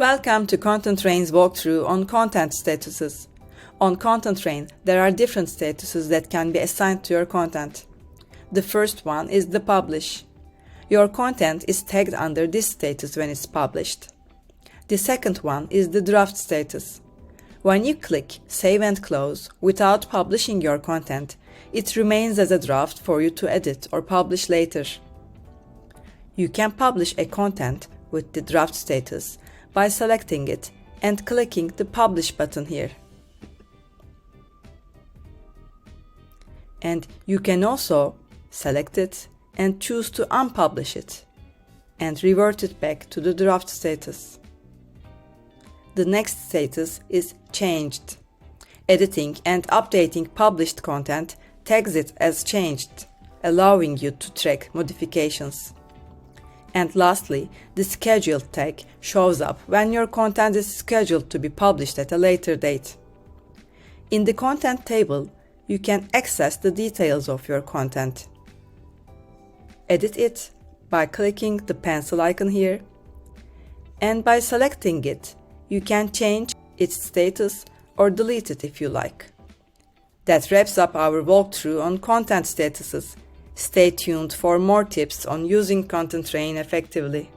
Welcome to Contentrain's walkthrough on content statuses. On Contentrain, there are different statuses that can be assigned to your content. The first one is the publish. Your content is tagged under this status when it's published. The second one is the draft status. When you click Save and Close without publishing your content, it remains as a draft for you to edit or publish later. You can publish a content with the draft status by selecting it and clicking the Publish button here. And you can also select it and choose to unpublish it and revert it back to the draft status. The next status is Changed. Editing and updating published content tags it as changed, allowing you to track modifications. And lastly, the Scheduled tag shows up when your content is scheduled to be published at a later date. In the content table, you can access the details of your content. Edit it by clicking the pencil icon here, and by selecting it, you can change its status or delete it if you like. That wraps up our walkthrough on content statuses. Stay tuned for more tips on using Contentrain effectively.